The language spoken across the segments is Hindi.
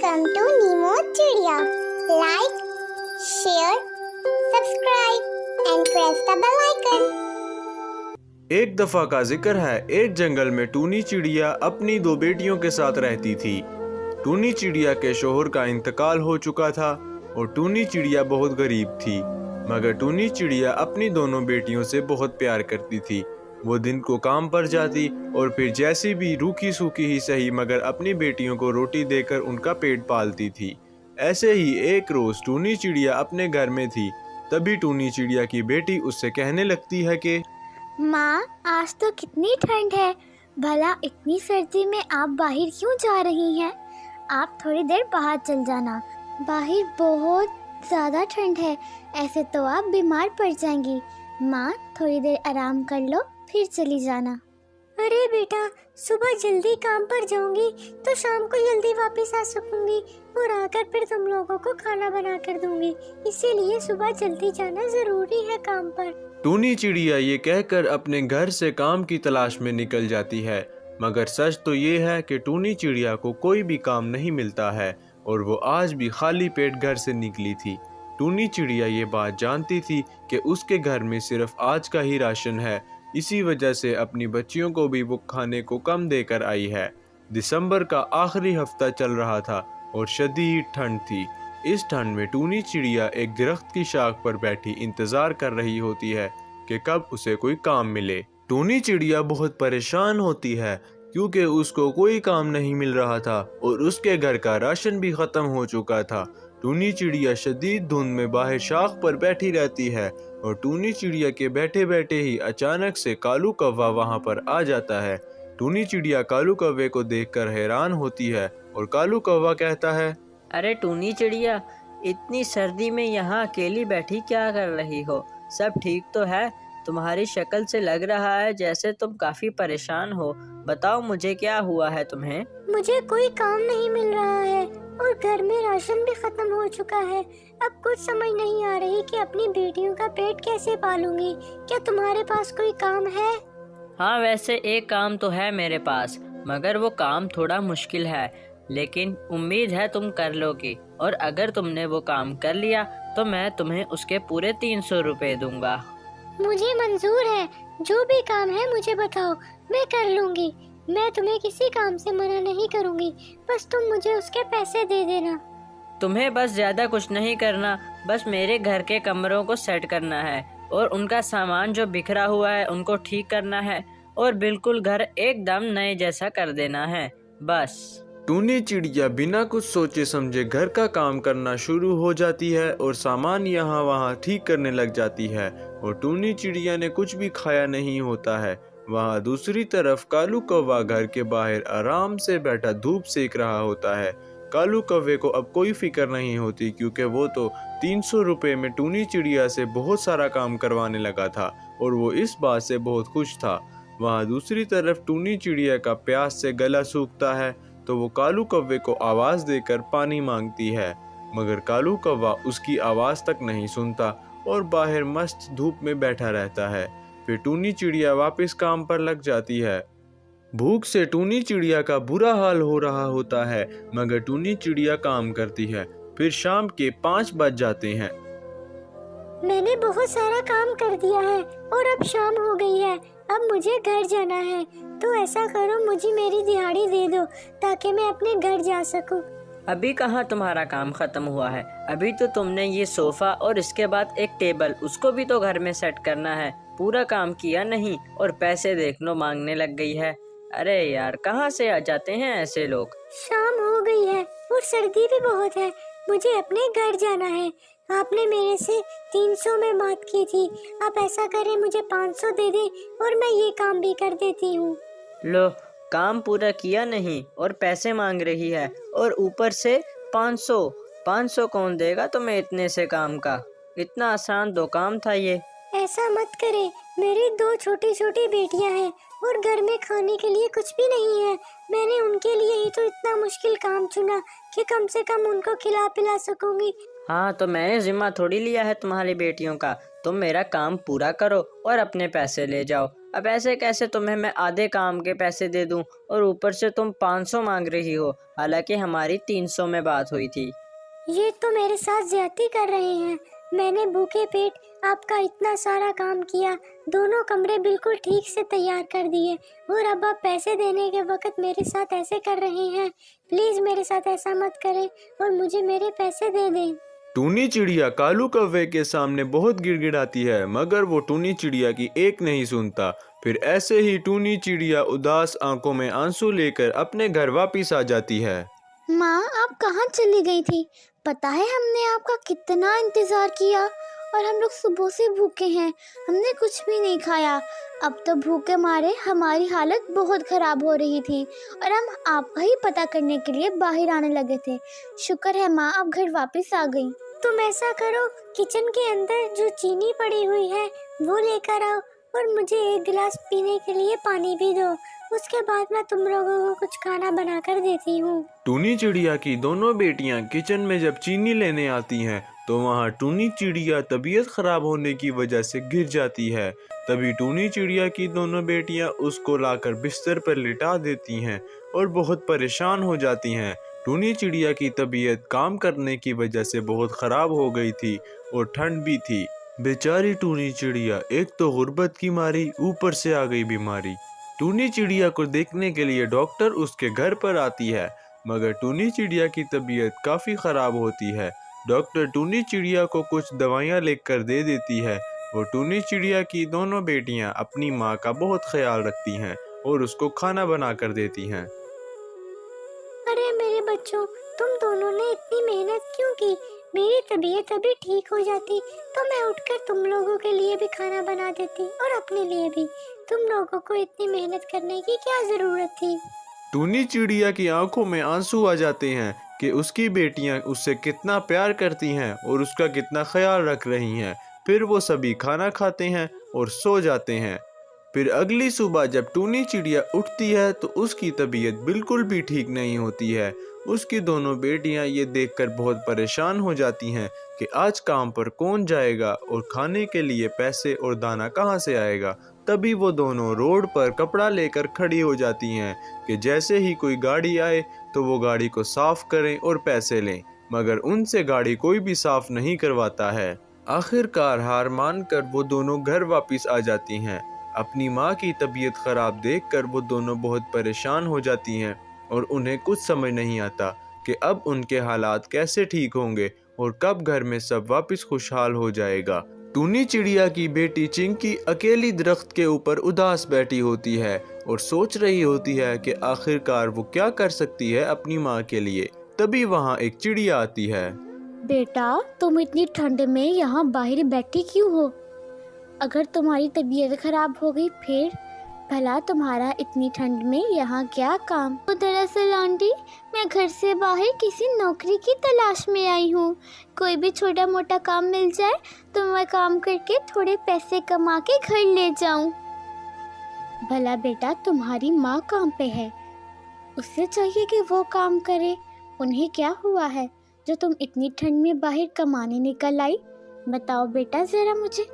Welcome to Nemo Chidiya. Like, share, subscribe and press the bell icon. एक दफा का जिक्र है, एक जंगल में टूनी चिड़िया अपनी दो बेटियों के साथ रहती थी। टूनी चिड़िया के शोहर का इंतकाल हो चुका था और टूनी चिड़िया बहुत गरीब थी, मगर टूनी चिड़िया अपनी दोनों बेटियों से बहुत प्यार करती थी। वो दिन को काम पर जाती और फिर जैसी भी रूखी सूखी ही सही मगर अपनी बेटियों को रोटी देकर उनका पेट पालती थी। ऐसे ही एक रोज टूनी चिड़िया अपने घर में थी, तभी टूनी चिड़िया की बेटी उससे कहने लगती है कि माँ, आज तो कितनी ठंड है। भला इतनी सर्दी में आप बाहर क्यों जा रही हैं? आप थोड़ी देर बाहर चल जाना, बाहर बहुत ज़्यादा ठंड है, ऐसे तो आप बीमार पड़ जाएंगी। माँ, थोड़ी देर आराम कर लो, फिर चली जाना। अरे बेटा, सुबह जल्दी काम पर जाऊंगी तो शाम को जल्दी वापस आ सकूंगी और आकर फिर तुम लोगों को खाना बना कर दूंगी, इसीलिए सुबह जल्दी जाना जरूरी है काम पर। टूनी चिड़िया ये कहकर अपने घर से काम की तलाश में निकल जाती है, मगर सच तो ये है कि टूनी चिड़िया को कोई भी काम नहीं मिलता है और वो आज भी खाली पेट घर से निकली थी। टूनी चिड़िया ये बात जानती थी कि उसके घर में सिर्फ आज का ही राशन है, इसी वजह से अपनी बच्चियों को भी वो खाने को कम देकर आई है। दिसंबर का आखिरी हफ्ता चल रहा था और शदीद ठंड थी। इस ठंड में टूनी चिड़िया एक दरख्त की शाख पर बैठी इंतजार कर रही होती है कि कब उसे कोई काम मिले। टूनी चिड़िया बहुत परेशान होती है क्योंकि उसको कोई काम नहीं मिल रहा था और उसके घर का राशन भी खत्म हो चुका था। टूनी चिड़िया शदीद धुंध में बाहर शाख पर बैठी रहती है और टूनी चिड़िया के बैठे बैठे ही अचानक से कालू कौवा वहां पर आ जाता है। टूनी चिड़िया कालू कौवे को देखकर हैरान होती है और कालू कौवा कहता है, अरे टूनी चिड़िया, इतनी सर्दी में यहाँ अकेली बैठी क्या कर रही हो? सब ठीक तो है? तुम्हारी शक्ल से लग रहा है जैसे तुम काफी परेशान हो। बताओ मुझे क्या हुआ है तुम्हें? मुझे कोई काम नहीं मिल रहा है और घर में राशन भी खत्म हो चुका है। अब कुछ समझ नहीं आ रही कि अपनी बेटियों का पेट कैसे पालूंगी। क्या तुम्हारे पास कोई काम है? हाँ, वैसे एक काम तो है मेरे पास, मगर वो काम थोड़ा मुश्किल है, लेकिन उम्मीद है तुम कर लोगी। और अगर तुमने वो काम कर लिया तो मैं तुम्हें उसके पूरे 300 रुपए दूंगा। मुझे मंजूर है, जो भी काम है मुझे बताओ, मैं कर लूंगी। मैं तुम्हें किसी काम से मना नहीं करूंगी, बस तुम मुझे उसके पैसे दे देना। तुम्हें बस ज्यादा कुछ नहीं करना, बस मेरे घर के कमरों को सेट करना है और उनका सामान जो बिखरा हुआ है उनको ठीक करना है और बिल्कुल घर एकदम नए जैसा कर देना है, बस। टूनी चिड़िया बिना कुछ सोचे समझे घर का काम करना शुरू हो जाती है और सामान यहाँ वहाँ ठीक करने लग जाती है और टूनी चिड़िया ने कुछ भी खाया नहीं होता है। वहाँ दूसरी तरफ कालू कौवा घर के बाहर आराम से बैठा धूप सेक रहा होता है। कालू कौवे को अब कोई फिक्र नहीं होती क्योंकि वो तो 300 रुपए में टूनी चिड़िया से बहुत सारा काम करवाने लगा था और वो इस बात से बहुत खुश था। वहाँ दूसरी तरफ टूनी चिड़िया का प्यास से गला सूखता है तो वो कालू कौवे को आवाज देकर पानी मांगती है, मगर कालू कौवा उसकी आवाज तक नहीं सुनता और बाहर मस्त धूप में बैठा रहता है। फिर टूनी चिड़िया वापस काम पर लग जाती है। भूख से टूनी चिड़िया का बुरा हाल हो रहा होता है, मगर टूनी चिड़िया काम करती है। फिर शाम के 5 बज जाते हैं। मैंने बहुत सारा काम कर दिया है और अब शाम हो गई है। अब मुझे घर जाना है, तो ऐसा करो, मुझे मेरी दिहाड़ी दे दो ताकि मैं अपने घर जा सकूं। अभी कहाँ तुम्हारा काम खत्म हुआ है? अभी तो तुमने ये सोफा और इसके बाद एक टेबल, उसको भी तो घर में सेट करना है। पूरा काम किया नहीं और पैसे देख लो मांगने लग गई है। अरे यार, कहाँ से आ जाते हैं ऐसे लोग? शाम हो गई है और सर्दी भी बहुत है, मुझे अपने घर जाना है। आपने मेरे से 300 में बात की थी, आप ऐसा करें मुझे 500 दे दें और मैं ये काम भी कर देती हूँ। लो, काम पूरा किया नहीं और पैसे मांग रही है और ऊपर से 500 कौन देगा तुम्हें इतने से काम का? इतना आसान दो काम था ये। ऐसा मत करे, मेरी 2 छोटी छोटी बेटियां हैं और घर में खाने के लिए कुछ भी नहीं है। मैंने उनके लिए ही तो इतना मुश्किल काम चुना कि कम से कम उनको खिला पिला सकूंगी। हाँ, तो मैंने जिम्मा थोड़ी लिया है तुम्हारी बेटियों का। तुम मेरा काम पूरा करो और अपने पैसे ले जाओ। अब ऐसे कैसे तुम्हें मैं आधे काम के पैसे दे दूं और ऊपर से तुम 500 मांग रही हो, हालांकि हमारी 300 में बात हुई थी। ये तो मेरे साथ ज्यादती कर रहे हैं। मैंने भूखे पेट आपका इतना सारा काम किया, दोनों कमरे बिल्कुल ठीक से तैयार कर दिए, और अब आप पैसे देने के वक्त मेरे साथ ऐसे कर रहे हैं। प्लीज मेरे साथ ऐसा मत करें और मुझे मेरे पैसे दे दें। टूनी चिड़िया कालू कौवे के सामने बहुत गिड़गिड़ाती है, मगर वो टूनी चिड़िया की एक नहीं सुनता। फिर ऐसे ही टूनी चिड़िया उदास आंखों में आंसू लेकर अपने घर वापिस आ जाती है। माँ, आप कहाँ चली गई थी? पता है हमने आपका कितना इंतजार किया और हम लोग सुबह से भूखे हैं, हमने कुछ भी नहीं खाया। अब तो भूखे मारे हमारी हालत बहुत ख़राब हो रही थी और हम आपका ही पता करने के लिए बाहर आने लगे थे। शुक्र है माँ, आप घर वापस आ गई। तुम ऐसा करो, किचन के अंदर जो चीनी पड़ी हुई है वो लेकर आओ और मुझे एक गिलास पीने के लिए पानी भी दो। उसके बाद मैं तुम लोगों को कुछ खाना बनाकर देती हूँ। टूनी चिड़िया की दोनों बेटियां किचन में जब चीनी लेने आती हैं तो वहाँ टूनी चिड़िया तबीयत खराब होने की वजह से गिर जाती है। तभी टूनी चिड़िया की दोनों बेटियां उसको लाकर बिस्तर पर लिटा देती हैं और बहुत परेशान हो जाती हैं। टूनी चिड़िया की तबीयत काम करने की वजह से बहुत खराब हो गई थी और ठंड भी थी। बेचारी टूनी चिड़िया एक तो गुर्बत की मारी, ऊपर से आ गई बीमारी। टूनी चिड़िया को देखने के लिए डॉक्टर उसके घर पर आती है, मगर टूनी चिड़िया की तबीयत काफ़ी ख़राब होती है। डॉक्टर टूनी चिड़िया को कुछ दवाइयाँ लिखकर दे देती है और टूनी चिड़िया की दोनों बेटियाँ अपनी माँ का बहुत ख्याल रखती हैं और उसको खाना बना कर देती हैं। अरे मेरे बच्चों, तुम दोनों ने इतनी मेहनत क्यों की? मेरी तबीयत अभी ठीक हो जाती तो मैं उठकर तुम लोगों के लिए भी खाना बना देती और अपने लिए भी। तुम लोगों को इतनी मेहनत करने की क्या जरूरत थी? टूनी चिड़िया की आंखों में आंसू आ जाते हैं कि उसकी बेटियां उससे कितना प्यार करती हैं और उसका कितना ख्याल रख रही हैं। फिर वो सभी खाना खाते हैं और सो जाते हैं। फिर अगली सुबह जब टूनी चिड़िया उठती है तो उसकी तबीयत बिल्कुल भी ठीक नहीं होती है। उसकी दोनों बेटियां ये देखकर बहुत परेशान हो जाती हैं कि आज काम पर कौन जाएगा और खाने के लिए पैसे और दाना कहाँ से आएगा। तभी वो दोनों रोड पर कपड़ा लेकर खड़ी हो जाती हैं कि जैसे ही कोई गाड़ी आए तो वो गाड़ी को साफ करें और पैसे लें, मगर उनसे गाड़ी कोई भी साफ नहीं करवाता है। आखिरकार हार मानकर वो दोनों घर वापस आ जाती हैं। अपनी माँ की तबीयत खराब देखकर वो दोनों बहुत परेशान हो जाती हैं और उन्हें कुछ समझ नहीं आता कि अब उनके हालात कैसे ठीक होंगे और कब घर में सब वापस खुशहाल हो जाएगा। टूनी चिड़िया की बेटी चिंकी अकेली दरख्त के ऊपर उदास बैठी होती है और सोच रही होती है कि आखिरकार वो क्या कर सकती है अपनी माँ के लिए। तभी वहाँ एक चिड़िया आती है। बेटा, तुम इतनी ठंड में यहाँ बाहर बैठी क्यों हो? अगर तुम्हारी तबीयत खराब हो गई फिर? भला तुम्हारा इतनी ठंड में यहाँ क्या काम? तो दरअसल आंटी, मैं घर से बाहर किसी नौकरी की तलाश में आई हूँ। कोई भी छोटा मोटा काम मिल जाए तो मैं काम करके थोड़े पैसे कमा के घर ले जाऊँ। भला बेटा, तुम्हारी माँ काम पे है, उससे चाहिए कि वो काम करे। उन्हें क्या हुआ है जो तुम इतनी ठंड में बाहर कमाने निकल आई? बताओ बेटा ज़रा मुझे।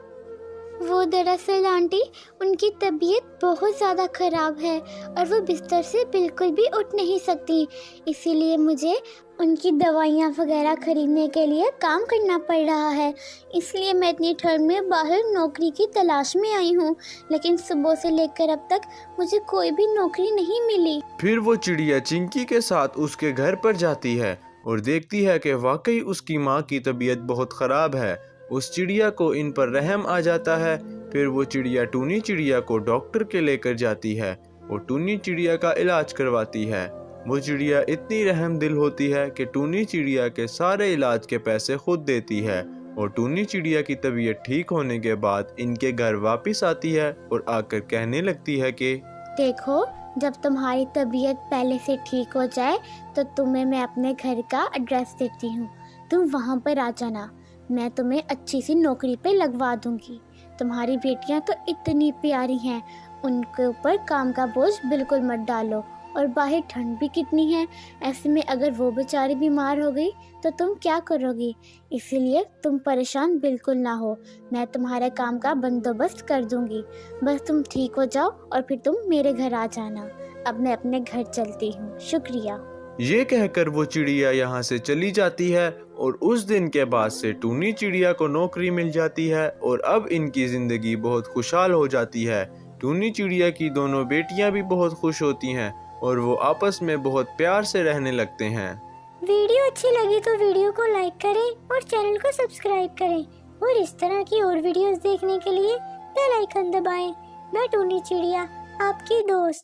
वो दरअसल आंटी, उनकी तबीयत बहुत ज़्यादा ख़राब है और वो बिस्तर से बिल्कुल भी उठ नहीं सकती। इसीलिए मुझे उनकी दवाइयाँ वगैरह ख़रीदने के लिए काम करना पड़ रहा है। इसलिए मैं इतनी ठंड में बाहर नौकरी की तलाश में आई हूँ, लेकिन सुबह से लेकर अब तक मुझे कोई भी नौकरी नहीं मिली। फिर वो चिड़िया चिंकी के साथ उसके घर पर जाती है और देखती है कि वाकई उसकी माँ की तबीयत बहुत ख़राब है। उस चिड़िया को इन पर रहम आ जाता है। फिर वो चिड़िया टूनी चिड़िया को डॉक्टर के लेकर जाती है और टूनी चिड़िया का इलाज करवाती है। वो चिड़िया इतनी रहम दिल होती है कि टूनी चिड़िया के सारे इलाज के पैसे खुद देती है और टूनी चिड़िया की तबीयत ठीक होने के बाद इनके घर वापस आती है और आकर कहने लगती है कि देखो, जब तुम्हारी तबीयत पहले से ठीक हो जाए तो तुम्हें मैं अपने घर का एड्रेस देती हूँ। तुम वहाँ पर आ जाना, मैं तुम्हें अच्छी सी नौकरी पे लगवा दूंगी। तुम्हारी बेटियां तो इतनी प्यारी हैं, उनके ऊपर काम का बोझ बिल्कुल मत डालो और बाहर ठंड भी कितनी है। ऐसे में अगर वो बेचारी बीमार हो गई तो तुम क्या करोगी? इसीलिए तुम परेशान बिल्कुल ना हो, मैं तुम्हारे काम का बंदोबस्त कर दूंगी। बस तुम ठीक हो जाओ और फिर तुम मेरे घर आ जाना। अब मैं अपने घर चलती हूँ, शुक्रिया। ये कहकर वो चिड़िया यहाँ से चली जाती है और उस दिन के बाद से टूनी चिड़िया को नौकरी मिल जाती है और अब इनकी जिंदगी बहुत खुशहाल हो जाती है। टूनी चिड़िया की दोनों बेटियां भी बहुत खुश होती हैं और वो आपस में बहुत प्यार से रहने लगते हैं। वीडियो अच्छी लगी तो वीडियो को लाइक करें और चैनल को सब्सक्राइब करें और इस तरह की और वीडियोस देखने के लिए बेल आइकन दबाएं। मैं टूनी चिड़िया, आपकी दोस्त।